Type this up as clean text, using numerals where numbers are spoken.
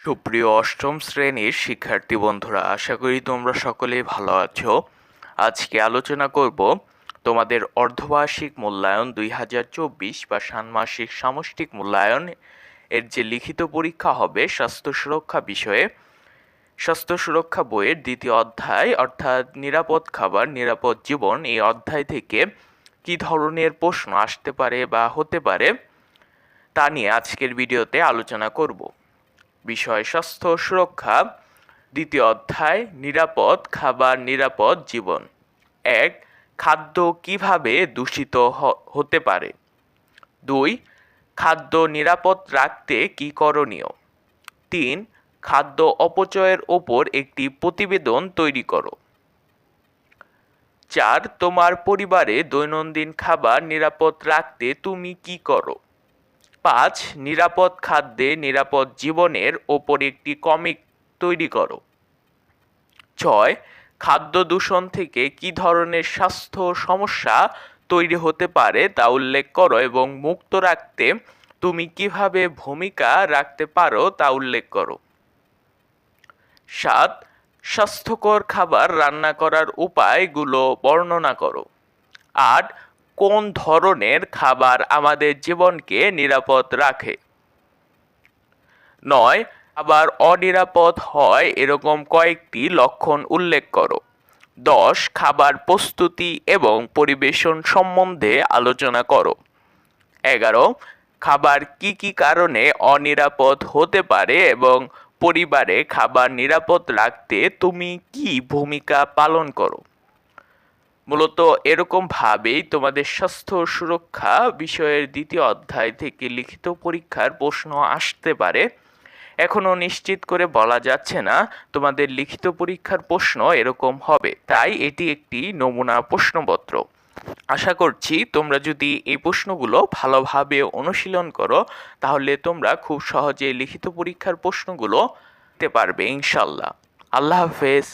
সুপ্রিয় অষ্টম শ্রেণীর শিক্ষার্থী বন্ধুরা, আশা করি তোমরা সকলেই ভালো আছো। আজকে আলোচনা করব তোমাদের অর্ধবার্ষিক মূল্যায়ন 2024 বা ষান্মাসিক সামষ্টিক মূল্যায়ন এর যে লিখিত পরীক্ষা হবে স্বাস্থ্য সুরক্ষা বিষয়ে। স্বাস্থ্য সুরক্ষা বইয়ের দ্বিতীয় অধ্যায় অর্থাৎ নিরাপদ খাবার নিরাপদ জীবন, এই অধ্যায় থেকে কি ধরনের প্রশ্ন আসতে পারে বা হতে পারে তা নিয়ে আজকের ভিডিওতে আলোচনা করব। বিষয় স্বাস্থ্য সুরক্ষা, দ্বিতীয় অধ্যায় নিরাপদ খাবার নিরাপদ জীবন। 1. খাদ্য কিভাবে দূষিত হতে পারে। 2. খাদ্য নিরাপদ রাখতে কি করণীয়। 3. খাদ্য অপচয়ের ওপর একটি প্রতিবেদন তৈরি করো। 4. তোমার পরিবারে দৈনন্দিন খাবার নিরাপদ রাখতে তুমি কি করো। 5. নিরাপদ খাদ্যে নিরাপদ জীবনের ওপর একটি কমিক তৈরি করো। 6. খাদ্য দূষণ থেকে কি ধরনের স্বাস্থ্য সমস্যা তৈরি হতে পারে তা উল্লেখ করো এবং মুক্ত রাখতে তুমি কিভাবে ভূমিকা রাখতে পারো তা উল্লেখ করো। 7. স্বাস্থ্যকর খাবার রান্না করার উপায়গুলো বর্ণনা করো। 8. কোন ধরনের খাবার আমাদের জীবনকে নিরাপদ রাখে। 9. খাবার অনিরাপদ হয় এরকম কয়েকটি লক্ষণ উল্লেখ করো। 10. খাবার প্রস্তুতি এবং পরিবেশন সম্বন্ধে আলোচনা করো। 11. খাবার কি কি কারণে অনিরাপদ হতে পারে এবং পরিবারে খাবার নিরাপদ রাখতে তুমি কি ভূমিকা পালন করো। মূলত এরকম ভাবেই তোমাদের স্বাস্থ্য সুরক্ষা বিষয়ের দ্বিতীয় অধ্যায় থেকে লিখিত পরীক্ষার প্রশ্ন আসতে পারে। এখনো নিশ্চিত করে বলা যাচ্ছে না তোমাদের লিখিত পরীক্ষার প্রশ্ন এরকম হবে, তাই এটি একটি নমুনা প্রশ্নপত্র। আশা করছি তোমরা যদি এই প্রশ্নগুলো ভালোভাবে অনুশীলন করো তাহলে তোমরা খুব সহজে লিখিত পরীক্ষার প্রশ্নগুলো দিতে পারবে ইনশাল্লাহ। আল্লাহ হাফেজ।